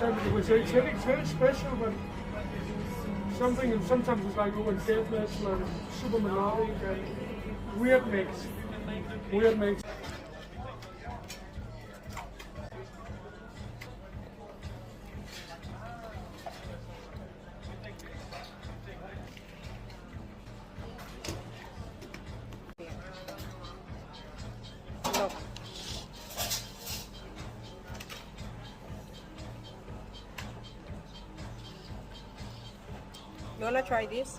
it's very special, but sometimes it's like over deathless, like super melodic and weird mix. Weird mix. No. You wanna try this?